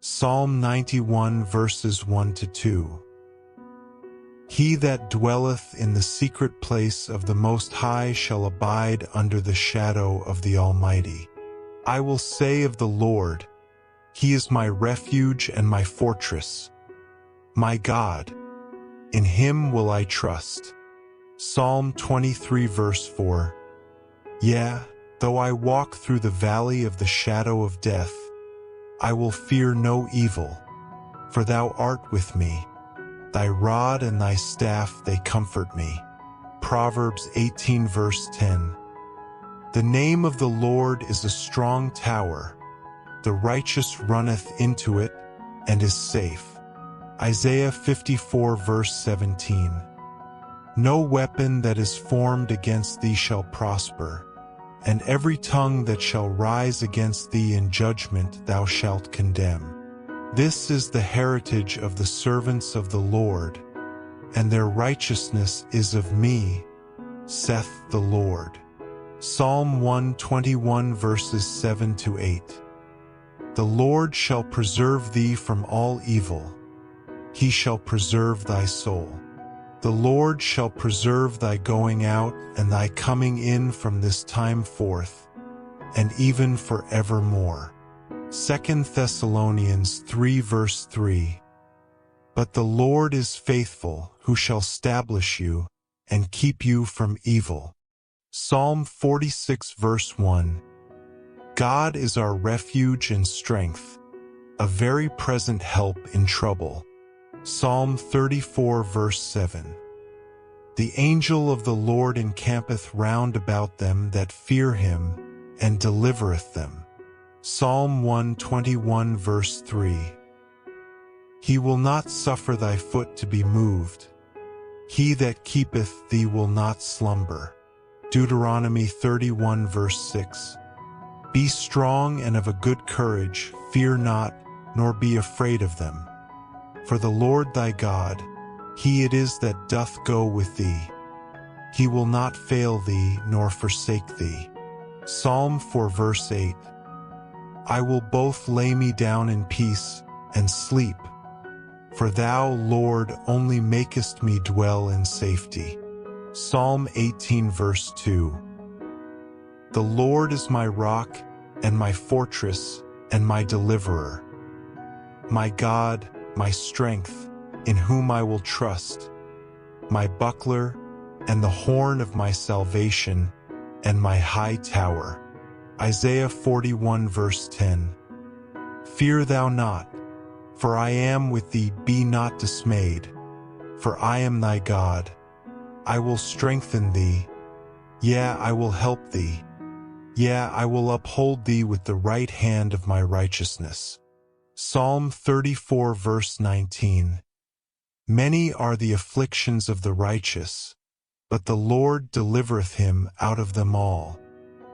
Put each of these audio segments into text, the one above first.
Psalm 91 verses 1 to 2. He that dwelleth in the secret place of the Most High shall abide under the shadow of the Almighty. I will say of the Lord, He is my refuge and my fortress, my God, in Him will I trust. Psalm 23 verse 4. Yea, though I walk through the valley of the shadow of death, I will fear no evil, for thou art with me. Thy rod and thy staff, they comfort me. Proverbs 18 verse 10. The name of the Lord is a strong tower. The righteous runneth into it, and is safe. Isaiah 54 verse 17. No weapon that is formed against thee shall prosper, and every tongue that shall rise against thee in judgment thou shalt condemn. This is the heritage of the servants of the Lord, and their righteousness is of me, saith the Lord. Psalm 121 verses 7 to 8. The Lord shall preserve thee from all evil. He shall preserve thy soul. The Lord shall preserve thy going out and thy coming in from this time forth, and even forevermore. 2 Thessalonians 3 verse 3. But the Lord is faithful, who shall establish you, and keep you from evil. Psalm 46 verse 1. God is our refuge and strength, a very present help in trouble. Psalm 34 verse 7. The angel of the Lord encampeth round about them that fear him, and delivereth them. Psalm 121 verse 3. He will not suffer thy foot to be moved. He that keepeth thee will not slumber. Deuteronomy 31 verse 6. Be strong and of a good courage, fear not, nor be afraid of them. For the Lord thy God, He it is that doth go with thee. He will not fail thee, nor forsake thee. Psalm 4 verse 8. I will both lay me down in peace, and sleep. For thou, Lord, only makest me dwell in safety. Psalm 18 verse 2. The Lord is my rock, and my fortress, and my deliverer. My God, my strength, in whom I will trust, my buckler, and the horn of my salvation, and my high tower. Isaiah 41 verse 10. Fear thou not, for I am with thee, be not dismayed, for I am thy God. I will strengthen thee, yea, I will help thee, yea, I will uphold thee with the right hand of my righteousness. Psalm 34 verse 19. Many are the afflictions of the righteous, but the Lord delivereth him out of them all.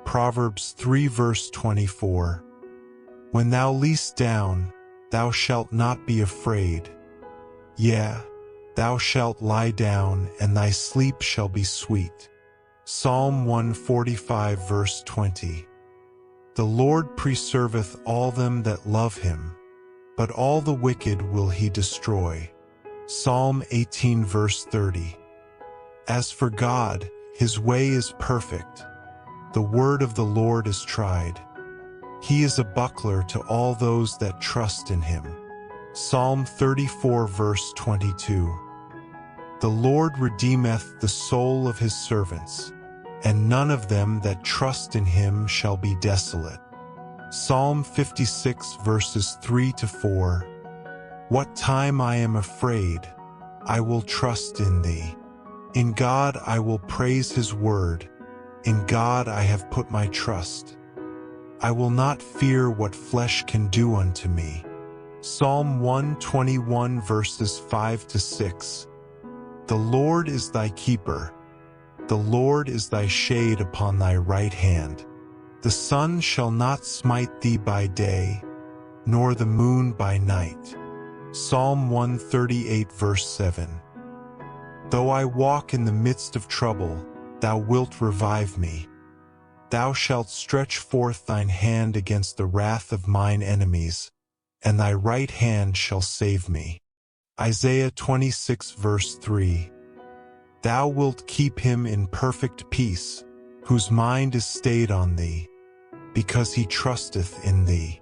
Proverbs 3 verse 24. When thou liest down, thou shalt not be afraid. Yea, thou shalt lie down, and thy sleep shall be sweet. Psalm 145 verse 20. The Lord preserveth all them that love him, but all the wicked will he destroy. Psalm 18 verse 30. As for God, his way is perfect. The word of the Lord is tried. He is a buckler to all those that trust in him. Psalm 34 verse 22. The Lord redeemeth the soul of his servants, and none of them that trust in him shall be desolate. Psalm 56 verses 3 to 4. What time I am afraid, I will trust in thee. In God I will praise his word. In God I have put my trust. I will not fear what flesh can do unto me. Psalm 121 verses 5 to 6. The Lord is thy keeper. The Lord is thy shade upon thy right hand. The sun shall not smite thee by day, nor the moon by night. Psalm 138 verse 7. Though I walk in the midst of trouble, thou wilt revive me. Thou shalt stretch forth thine hand against the wrath of mine enemies, and thy right hand shall save me. Isaiah 26 verse 3. Thou wilt keep him in perfect peace, whose mind is stayed on thee, because he trusteth in thee.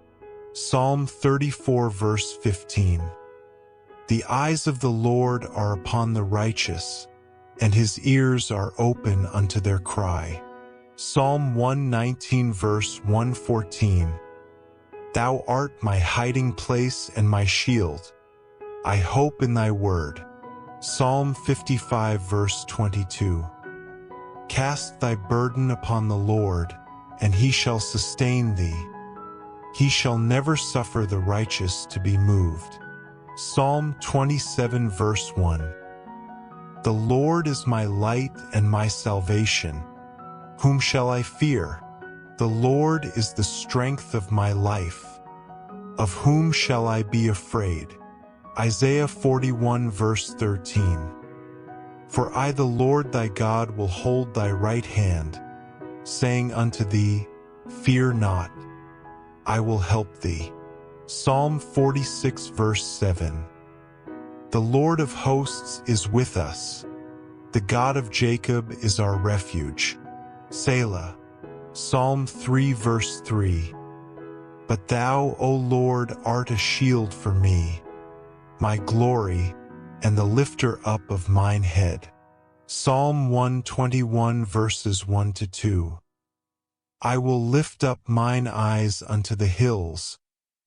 Psalm 34 verse 15. The eyes of the Lord are upon the righteous, and his ears are open unto their cry. Psalm 119 verse 114. Thou art my hiding place and my shield. I hope in thy word. Psalm 55 verse 22. Cast thy burden upon the Lord, and he shall sustain thee. He shall never suffer the righteous to be moved. Psalm 27 verse 1. The Lord is my light and my salvation. Whom shall I fear? The Lord is the strength of my life. Of whom shall I be afraid? Isaiah 41 verse 13. For I, the Lord thy God, will hold thy right hand, saying unto thee, Fear not, I will help thee. Psalm 46 verse 7. The Lord of hosts is with us. The God of Jacob is our refuge. Selah. Psalm 3 verse 3. But thou, O Lord, art a shield for me, my glory, and the lifter up of mine head. Psalm 121 verses 1 to 2. I will lift up mine eyes unto the hills,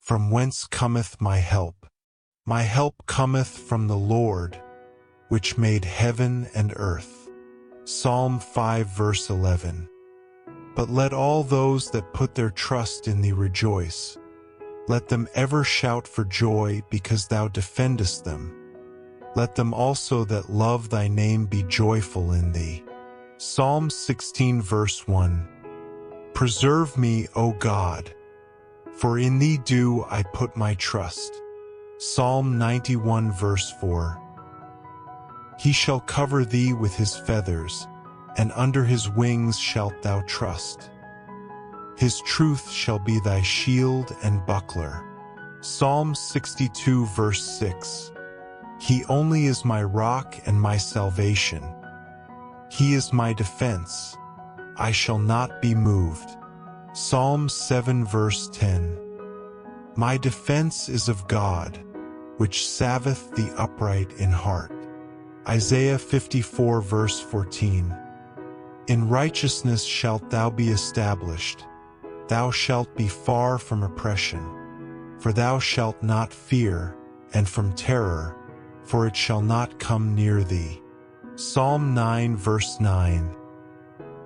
from whence cometh my help. My help cometh from the Lord, which made heaven and earth. Psalm 5 verse 11. But let all those that put their trust in thee rejoice. Let them ever shout for joy because thou defendest them. Let them also that love thy name be joyful in thee. Psalm 16 verse 1. Preserve me, O God, for in thee do I put my trust. Psalm 91 verse 4. He shall cover thee with his feathers, and under his wings shalt thou trust. His truth shall be thy shield and buckler. Psalm 62 verse 6. He only is my rock and my salvation. He is my defense. I shall not be moved. Psalm 7 verse 10. My defense is of God, which saveth the upright in heart. Isaiah 54 verse 14. In righteousness shalt thou be established. Thou shalt be far from oppression. For thou shalt not fear, and from terror, for it shall not come near thee. Psalm 9 verse 9.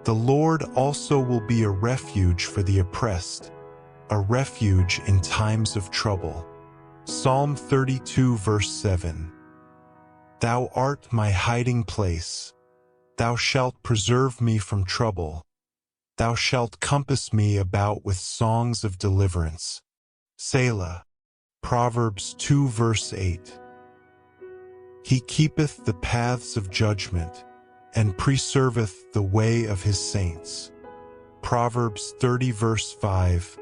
The Lord also will be a refuge for the oppressed, a refuge in times of trouble. Psalm 32 verse 7. Thou art my hiding place. Thou shalt preserve me from trouble. Thou shalt compass me about with songs of deliverance. Selah. Proverbs 2 verse 8. He keepeth the paths of judgment, and preserveth the way of his saints. Proverbs 30 verse 5.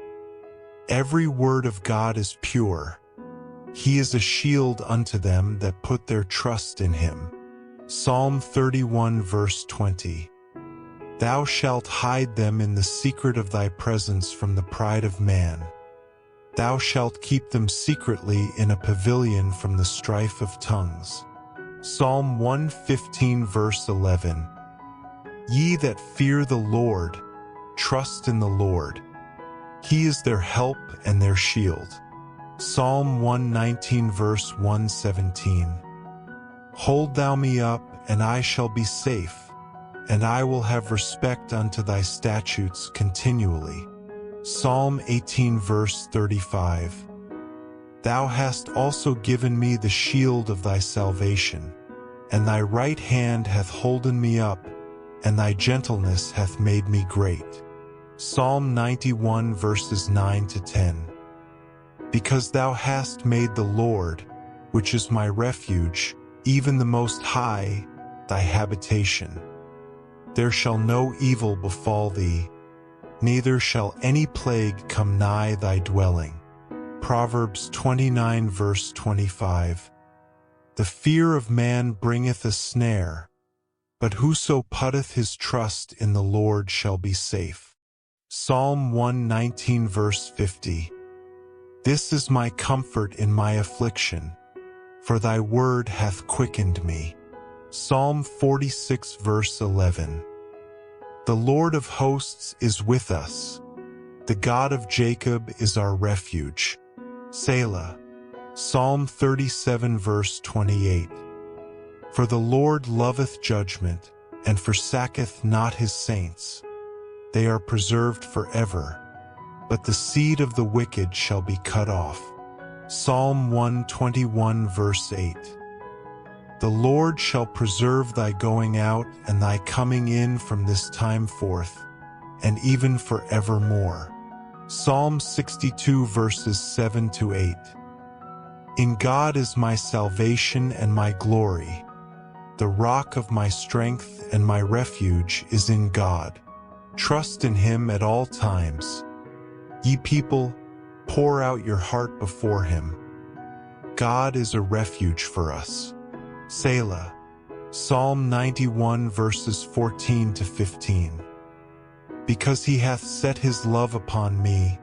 Every word of God is pure. He is a shield unto them that put their trust in him. Psalm 31 verse 20. Thou shalt hide them in the secret of thy presence from the pride of man. Thou shalt keep them secretly in a pavilion from the strife of tongues. Psalm 115 verse 11. Ye that fear the Lord, trust in the Lord. He is their help and their shield. Psalm 119 verse 117. Hold thou me up, and I shall be safe, and I will have respect unto thy statutes continually. Psalm 18 verse 35. Thou hast also given me the shield of thy salvation, and thy right hand hath holden me up, and thy gentleness hath made me great. Psalm 91 verses 9 to 10. Because thou hast made the Lord, which is my refuge, even the Most High, thy habitation. There shall no evil befall thee, neither shall any plague come nigh thy dwelling. Proverbs 29 verse 25. The fear of man bringeth a snare, but whoso putteth his trust in the Lord shall be safe. Psalm 119 verse 50. This is my comfort in my affliction, for thy word hath quickened me. Psalm 46 verse 11. The Lord of hosts is with us. The God of Jacob is our refuge. Selah. Psalm 37 verse 28. For the Lord loveth judgment, and forsaketh not his saints. They are preserved forever, but the seed of the wicked shall be cut off. Psalm 121 verse 8. The Lord shall preserve thy going out and thy coming in from this time forth, and even forevermore. Psalm 62 verses 7 to 8. In God is my salvation and my glory. The rock of my strength and my refuge is in God. Trust in him at all times. Ye people, pour out your heart before him. God is a refuge for us. Selah. Psalm 91 verses 14 to 15. Because he hath set his love upon me,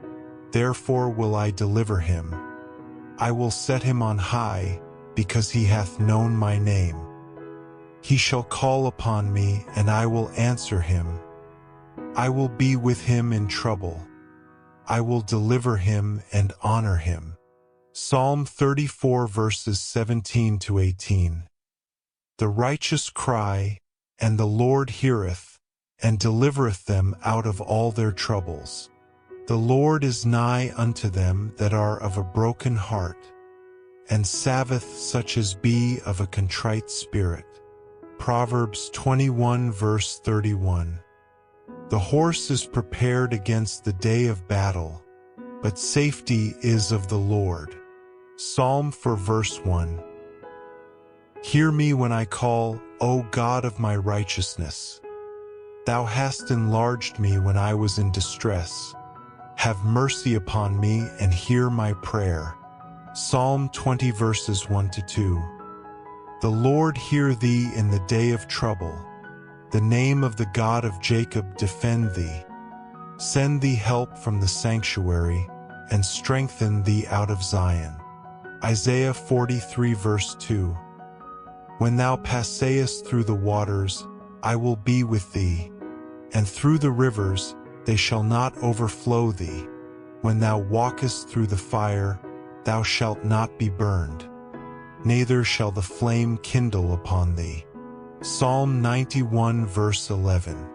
therefore will I deliver him. I will set him on high, because he hath known my name. He shall call upon me, and I will answer him. I will be with him in trouble. I will deliver him and honor him. Psalm 34 verses 17 to 18. The righteous cry, and the Lord heareth, and delivereth them out of all their troubles. The Lord is nigh unto them that are of a broken heart, and saveth such as be of a contrite spirit. Proverbs 21 verse 31. The horse is prepared against the day of battle, but safety is of the Lord. Psalm 4 verse 1. Hear me when I call, O God of my righteousness. Thou hast enlarged me when I was in distress. Have mercy upon me and hear my prayer. Psalm 20 verses 1 to 2. The Lord hear thee in the day of trouble. The name of the God of Jacob defend thee. Send thee help from the sanctuary, and strengthen thee out of Zion. Isaiah 43 verse 2. When thou passest through the waters, I will be with thee, and through the rivers, they shall not overflow thee. When thou walkest through the fire, thou shalt not be burned, neither shall the flame kindle upon thee. Psalm 91 verse 11.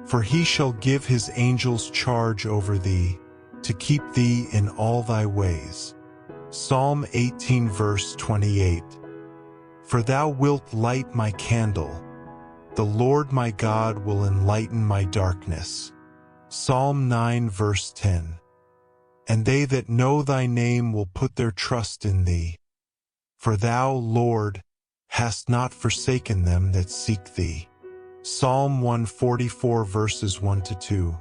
For he shall give his angels charge over thee, to keep thee in all thy ways. Psalm 18 verse 28. For thou wilt light my candle. The Lord my God will enlighten my darkness. Psalm 9 verse 10. And they that know thy name will put their trust in thee. For thou, Lord, hast not forsaken them that seek thee. Psalm 144 verses 1 to 2.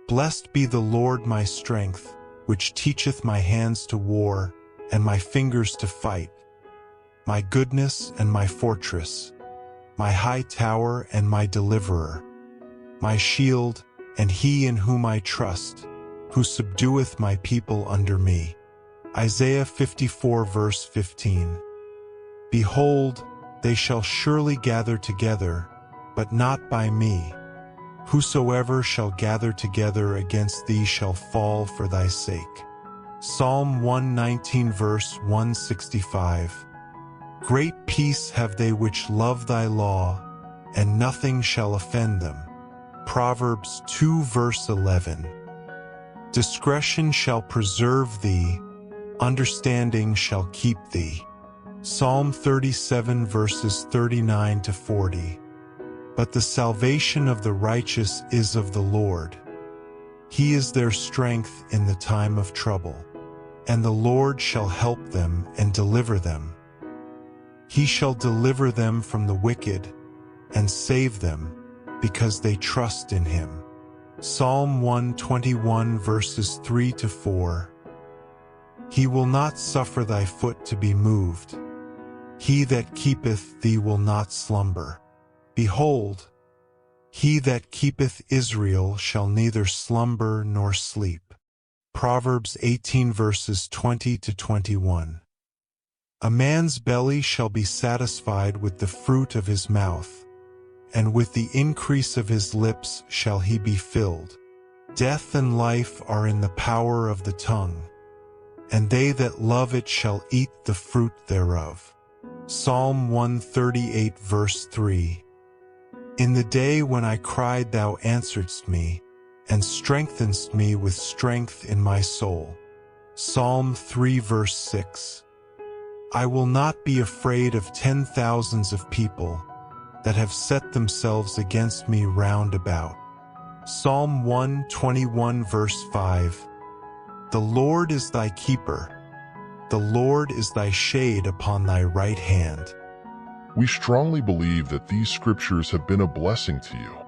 Blessed be the Lord my strength, which teacheth my hands to war, and my fingers to fight. My goodness and my fortress, my high tower and my deliverer, my shield, and he in whom I trust, who subdueth my people under me. Isaiah 54 verse 15. Behold, they shall surely gather together, but not by me. Whosoever shall gather together against thee shall fall for thy sake. Psalm 119 verse 165. Great peace have they which love thy law, and nothing shall offend them. Proverbs 2 verse 11. Discretion shall preserve thee, understanding shall keep thee. Psalm 37 verses 39 to 40. But the salvation of the righteous is of the Lord. He is their strength in the time of trouble, and the Lord shall help them and deliver them. He shall deliver them from the wicked, and save them, because they trust in him. Psalm 121 verses 3 to 4. He will not suffer thy foot to be moved. He that keepeth thee will not slumber. Behold, he that keepeth Israel shall neither slumber nor sleep. Proverbs 18 verses 20 to 21. A man's belly shall be satisfied with the fruit of his mouth, and with the increase of his lips shall he be filled. Death and life are in the power of the tongue, and they that love it shall eat the fruit thereof. Psalm 138 verse 3. In the day when I cried, thou answeredst me, and strengthenedst me with strength in my soul. Psalm 3 verse 6. I will not be afraid of 10,000s of people that have set themselves against me round about. Psalm 121 verse 5. The Lord is thy keeper. The Lord is thy shade upon thy right hand. We strongly believe that these scriptures have been a blessing to you.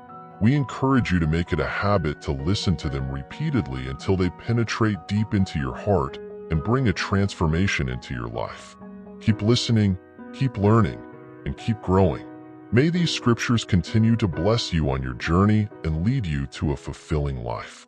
We encourage you to make it a habit to listen to them repeatedly until they penetrate deep into your heart and bring a transformation into your life. Keep listening, keep learning, and keep growing. May these scriptures continue to bless you on your journey and lead you to a fulfilling life.